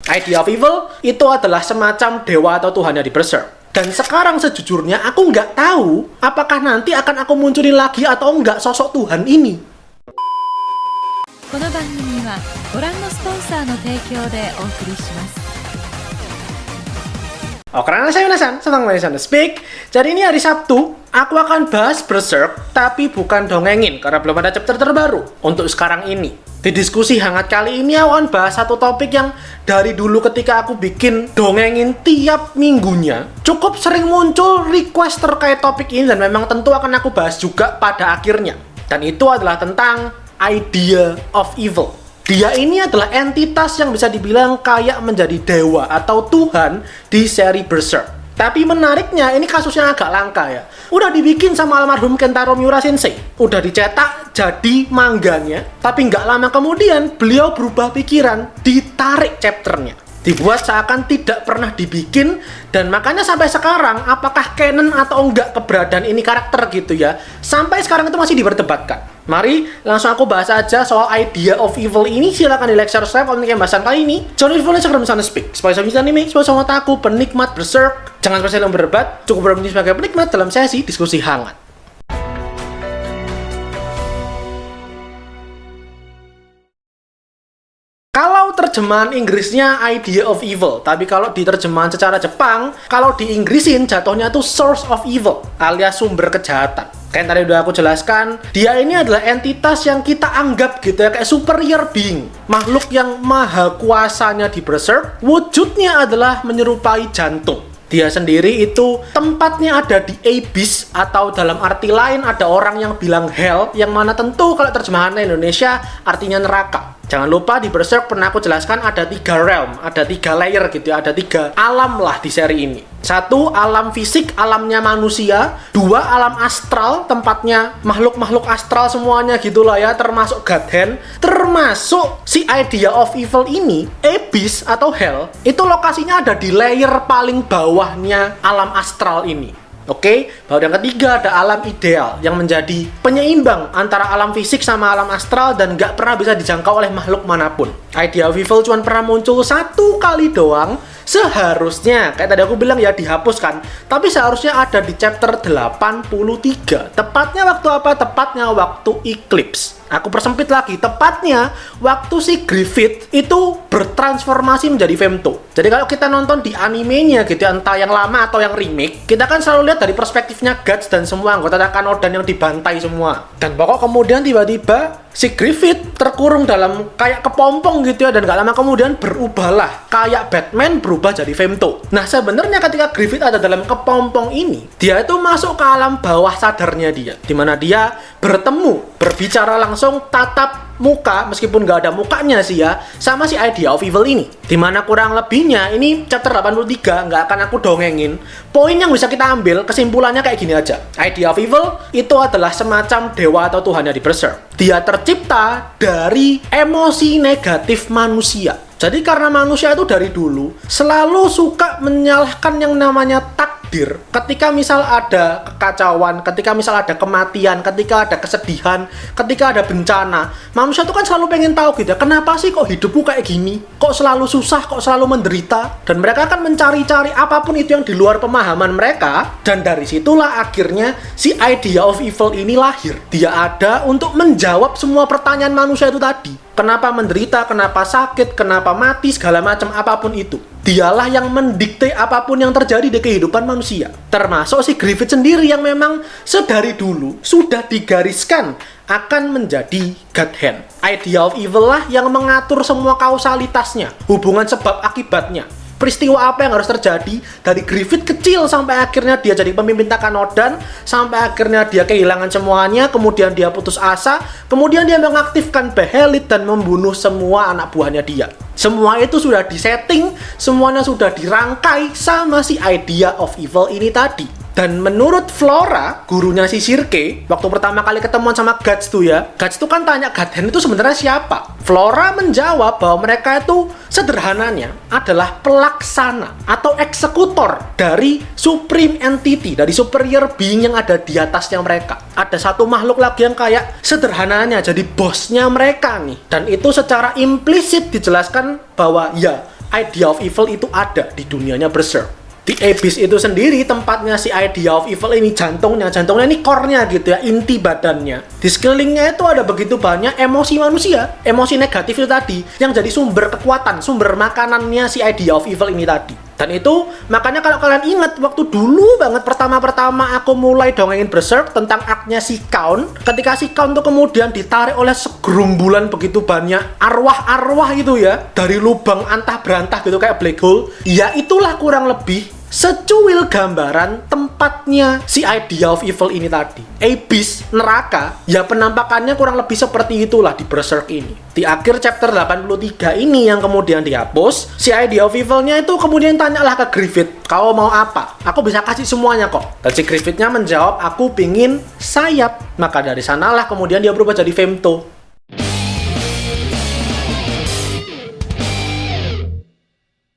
Idea of Evil itu adalah semacam dewa atau Tuhannya di Berserk. Dan sekarang sejujurnya aku nggak tahu apakah nanti akan aku munculin lagi atau enggak sosok Tuhan ini. この番組はご覧のスポンサーの提供でお送りします。 Karena saya Yunasan, senang Yunasan Speak. Jadi ini hari Sabtu, aku akan bahas Berserk, tapi bukan dongengin, karena belum ada chapter terbaru untuk sekarang ini. Di diskusi hangat kali ini, aku akan bahas satu topik yang dari dulu ketika aku bikin dongengin tiap minggunya, cukup sering muncul request terkait topik ini, dan memang tentu akan aku bahas juga pada akhirnya. Dan itu adalah tentang Idea of Evil. Dia ini adalah entitas yang bisa dibilang kayak menjadi dewa atau Tuhan di seri Berserk. Tapi menariknya, ini kasusnya agak langka ya. Udah dibikin sama almarhum Kentaro Miura Sensei. Udah dicetak jadi mangganya. Tapi nggak lama kemudian, beliau berubah pikiran, ditarik chapternya. Dibuat seakan tidak pernah dibikin. Dan makanya sampai sekarang, apakah canon atau enggak keberadaan ini karakter gitu ya, sampai sekarang itu masih diperdebatkan. Mari langsung aku bahas aja soal Idea of Evil ini. Silakan di like, share, subscribe untuk pembahasan kali ini. Jangan lupa follow Instagram Sana Speak supaya bisa anime, supaya sama aku penikmat Berserk. Jangan sampai dalam berdebat, cukup berhenti sebagai penikmat dalam sesi diskusi hangat. Kalau terjemahan Inggrisnya Idea of Evil, tapi kalau diterjemahan secara Jepang, kalau di Inggrisin jatuhnya tuh Source of Evil, alias sumber kejahatan. Kayak tadi udah aku jelaskan, dia ini adalah entitas yang kita anggap gitu ya, kayak superior being, makhluk yang maha kuasanya di Berserk. Wujudnya adalah menyerupai jantung. Dia sendiri itu tempatnya ada di Abyss, atau dalam arti lain ada orang yang bilang Hell, yang mana tentu kalau terjemahan Indonesia artinya neraka. Jangan lupa di Berserk pernah aku jelaskan ada 3 realm, ada 3 layer gitu ya, ada 3 alam lah di seri ini. 1, alam fisik, alamnya manusia. 2, alam astral, tempatnya makhluk-makhluk astral semuanya gitulah ya, termasuk Godhand. Termasuk si Idea of Evil ini, Abyss atau Hell, itu lokasinya ada di layer paling bawahnya alam astral ini. Oke, baru yang ketiga ada alam ideal yang menjadi penyeimbang antara alam fisik sama alam astral dan nggak pernah bisa dijangkau oleh makhluk manapun. Idea of Evil cuma pernah muncul 1 kali doang. Seharusnya, kayak tadi aku bilang ya, dihapuskan. Tapi seharusnya ada di chapter 83. Tepatnya waktu apa? Tepatnya waktu Eclipse. Aku persempit lagi, tepatnya waktu si Griffith itu bertransformasi menjadi Femto. Jadi kalau kita nonton di animenya gitu, entah yang lama atau yang remake, kita kan selalu lihat dari perspektifnya Guts dan semua anggota Kanodan yang dibantai semua. Dan pokok kemudian tiba-tiba si Griffith terkurung dalam kayak kepompong gitu ya, dan gak lama kemudian berubahlah kayak Batman berubah jadi Femto. Nah sebenarnya ketika Griffith ada dalam kepompong ini, dia itu masuk ke alam bawah sadarnya dia, dimana dia berbicara langsung tatap muka, meskipun nggak ada mukanya sih ya, sama si Idea of Evil ini. Dimana kurang lebihnya, ini chapter 83, nggak akan aku dongengin. Poin yang bisa kita ambil, kesimpulannya kayak gini aja. Idea of Evil itu adalah semacam dewa atau Tuhannya di Berserk. Dia tercipta dari emosi negatif manusia. Jadi karena manusia itu dari dulu selalu suka menyalahkan yang namanya takdir. Ketika misal ada kekacauan, ketika misal ada kematian, ketika ada kesedihan, ketika ada bencana, manusia itu kan selalu pengen tahu gitu, kenapa sih kok hidupku kayak gini? Kok selalu susah, kok selalu menderita? Dan mereka akan mencari-cari apapun itu yang di luar pemahaman mereka. Dan dari situlah akhirnya si Idea of Evil ini lahir. Dia ada untuk menjawab semua pertanyaan manusia itu tadi. Kenapa menderita, kenapa sakit, kenapa mati, segala macam apapun itu. Dialah yang mendikte apapun yang terjadi di kehidupan manusia. Termasuk si Griffith sendiri yang memang sedari dulu sudah digariskan akan menjadi Godhand. Idea of Evil lah yang mengatur semua kausalitasnya, hubungan sebab akibatnya. Peristiwa apa yang harus terjadi dari Griffith kecil sampai akhirnya dia jadi pemimpin Kanodan, sampai akhirnya dia kehilangan semuanya, kemudian dia putus asa, kemudian dia mengaktifkan Behelit dan membunuh semua anak buahnya dia. Semua itu sudah disetting, semuanya sudah dirangkai sama si Idea of Evil ini tadi. Dan menurut Flora, gurunya si Sirke, waktu pertama kali ketemuan sama Guts tuh ya, Guts tuh kan tanya Godhand itu sebenarnya siapa? Flora menjawab bahwa mereka itu sederhananya adalah pelaksana atau eksekutor dari Supreme Entity, dari superior being yang ada di atasnya mereka. Ada satu makhluk lagi yang kayak sederhananya jadi bosnya mereka nih. Dan itu secara implisit dijelaskan bahwa ya, idea of evil itu ada di dunianya Berserk. Di Abyss itu sendiri tempatnya si idea of evil ini, jantungnya ini core-nya gitu ya, inti badannya. Di sekelilingnya itu ada begitu banyak emosi manusia, emosi negatif itu tadi, yang jadi sumber kekuatan, sumber makanannya si idea of evil ini tadi. Dan itu, makanya kalau kalian ingat, waktu dulu banget pertama-pertama aku mulai dongengin Berserk tentang arc-nya si Count, ketika si Count tuh kemudian ditarik oleh segerumbulan begitu banyak arwah-arwah itu ya, dari lubang antah berantah gitu kayak black hole, ya itulah kurang lebih secuil gambaran tempatnya si idea of evil ini tadi. Abyss, neraka, ya penampakannya kurang lebih seperti itulah di Berserk ini. Di akhir chapter 83 ini yang kemudian dihapus, si idea of evil-nya itu kemudian tanyalah ke Griffith, kau mau apa? Aku bisa kasih semuanya kok. Dan si Griffith-nya menjawab, aku pingin sayap. Maka dari sanalah kemudian dia berubah jadi Femto.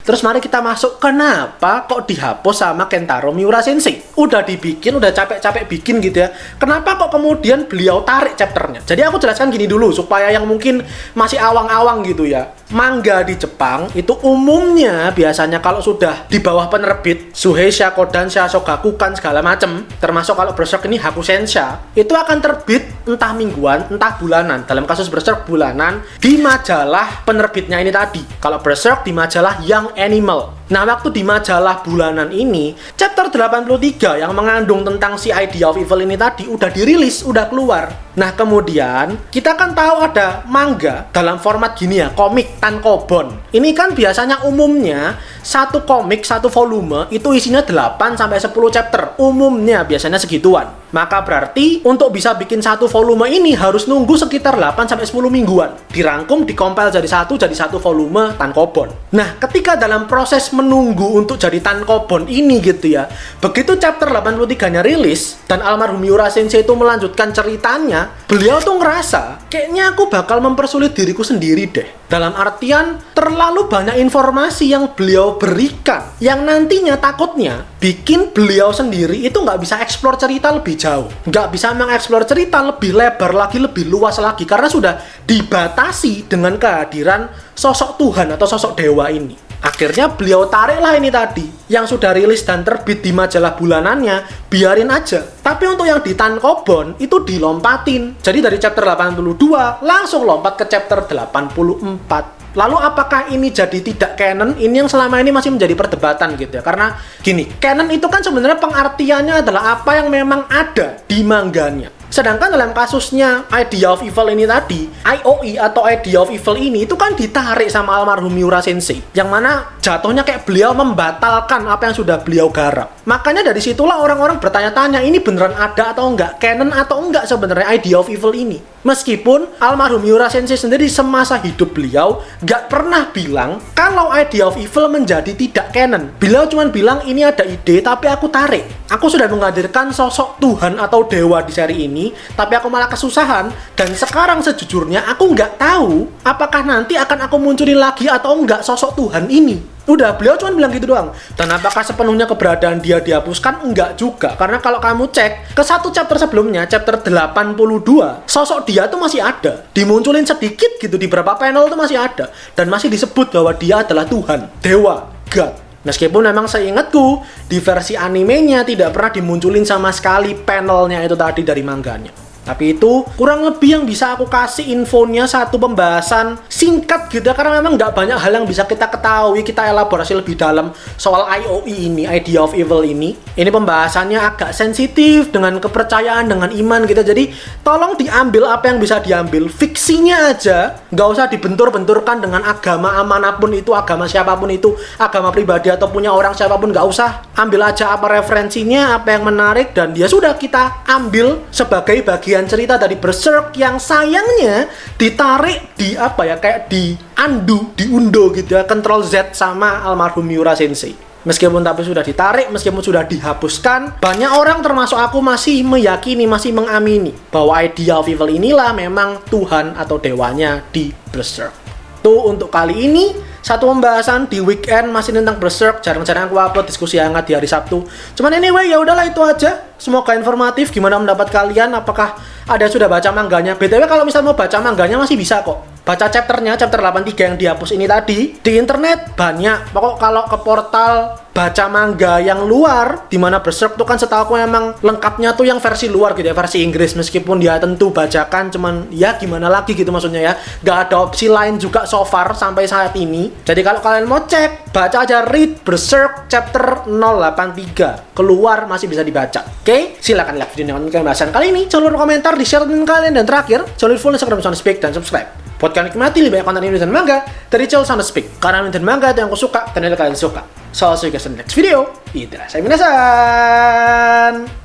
Terus mari kita masuk, kenapa kok dihapus sama Kentaro Miura Sensei? Udah dibikin, udah capek-capek bikin gitu ya. Kenapa kok kemudian beliau tarik chapternya? Jadi aku jelaskan gini dulu, supaya yang mungkin masih awang-awang gitu ya. Manga di Jepang itu umumnya biasanya kalau sudah di bawah penerbit Shueisha, Kodansha, Shogakukan segala macem, termasuk kalau Berserk ini Hakusensha, itu akan terbit entah mingguan, entah bulanan. Dalam kasus Berserk bulanan di majalah penerbitnya ini tadi. Kalau Berserk di majalah Young Animal. Nah, waktu di majalah bulanan ini, chapter 83 yang mengandung tentang si idea of evil ini tadi udah dirilis, udah keluar. Nah, kemudian kita kan tahu ada manga dalam format gini ya, komik tankobon. Ini kan biasanya umumnya satu komik, satu volume itu isinya 8-10 chapter. Umumnya biasanya segituan. Maka berarti untuk bisa bikin satu volume ini harus nunggu sekitar 8-10 mingguan. Dirangkum, dikompil jadi satu volume tankobon. Nah, ketika dalam proses menunggu untuk jadi tankobon ini gitu ya, begitu chapter 83-nya rilis dan almarhum Miura Sensei itu melanjutkan ceritanya, beliau tuh ngerasa kayaknya aku bakal mempersulit diriku sendiri deh. Dalam artian terlalu banyak informasi yang beliau berikan yang nantinya takutnya bikin beliau sendiri itu nggak bisa eksplor cerita lebih jauh, nggak bisa mengeksplor cerita lebih lebar lagi, lebih luas lagi, karena sudah dibatasi dengan kehadiran sosok Tuhan atau sosok dewa ini. Akhirnya beliau tariklah ini tadi, yang sudah rilis dan terbit di majalah bulanannya, biarin aja. Tapi untuk yang di tankobon, itu dilompatin. Jadi dari chapter 82, langsung lompat ke chapter 84. Lalu apakah ini jadi tidak canon? Ini yang selama ini masih menjadi perdebatan gitu ya. Karena gini, canon itu kan sebenarnya pengertiannya adalah apa yang memang ada di mangganya. Sedangkan dalam kasusnya idea of evil ini tadi, IOE atau idea of evil ini itu kan ditarik sama almarhum Miura Sensei, yang mana jatuhnya kayak beliau membatalkan apa yang sudah beliau garap. Makanya dari situlah orang-orang bertanya-tanya, ini beneran ada atau enggak, canon atau enggak sebenarnya idea of evil ini. Meskipun almarhum Miura Sensei sendiri semasa hidup beliau nggak pernah bilang kalau idea of evil menjadi tidak canon. Beliau cuma bilang ini ada ide tapi aku tarik. Aku sudah menghadirkan sosok Tuhan atau dewa di seri ini, tapi aku malah kesusahan. Dan sekarang sejujurnya aku nggak tahu apakah nanti akan aku munculin lagi atau enggak sosok Tuhan ini. Udah, beliau cuma bilang gitu doang. Dan apakah sepenuhnya keberadaan dia dihapuskan? Enggak juga. Karena kalau kamu cek ke satu chapter sebelumnya, chapter 82, sosok dia tuh masih ada. Dimunculin sedikit gitu di beberapa panel tuh masih ada. Dan masih disebut bahwa dia adalah Tuhan, Dewa, God. Meskipun memang seingatku di versi animenya tidak pernah dimunculin sama sekali panelnya itu tadi dari mangganya. Tapi itu kurang lebih yang bisa aku kasih infonya, satu pembahasan singkat gitu ya, karena memang nggak banyak hal yang bisa kita ketahui, kita elaborasi lebih dalam soal IOE ini, idea of evil ini. Ini pembahasannya agak sensitif dengan kepercayaan, dengan iman gitu. Jadi tolong diambil apa yang bisa diambil, fiksinya aja, nggak usah dibentur-benturkan dengan agama manapun itu, agama siapapun itu, agama pribadi atau punya orang siapapun, nggak usah. Ambil aja apa referensinya, apa yang menarik, dan ya sudah kita ambil sebagai bagian cerita dari Berserk yang sayangnya ditarik di apa ya, kayak di diundo gitu ya, Ctrl Z sama almarhum Miura Sensei. Meskipun tapi sudah ditarik, meskipun sudah dihapuskan, banyak orang termasuk aku masih meyakini, masih mengamini bahwa idea of evil inilah memang Tuhan atau dewanya di Berserk. Tuh untuk kali ini satu pembahasan di weekend masih tentang Berserk. Jarang-jarang aku upload diskusi hangat di hari Sabtu. Cuman anyway, ya udahlah itu aja. Semoga informatif. Gimana pendapat kalian? Apakah ada sudah baca mangganya? BTW kalau misalnya mau baca mangganya masih bisa kok. baca chapternya, chapter 83 yang dihapus ini tadi. Di internet banyak. Pokok kalau ke portal baca manga yang luar, dimana Berserk tuh kan setahu aku memang lengkapnya tuh yang versi luar gitu ya, versi Inggris, meskipun dia tentu bajakan, cuman ya gimana lagi gitu maksudnya ya, gak ada opsi lain juga so far sampai saat ini. Jadi kalau kalian mau cek, baca aja Read Berserk chapter 083, keluar masih bisa dibaca. Oke, silakan like video dengan pembahasan kali ini, jangan lupa komentar, di share dengan kalian, dan terakhir jangan lupa follow Instagram Sound Speak dan subscribe buat kalian nikmati lebih banyak konten Indonesia dan manga dari channel Sound Speak, karena Indonesia dan manga itu yang aku suka dan yang kalian suka. So, see you guys in the next video. Italasai minasan!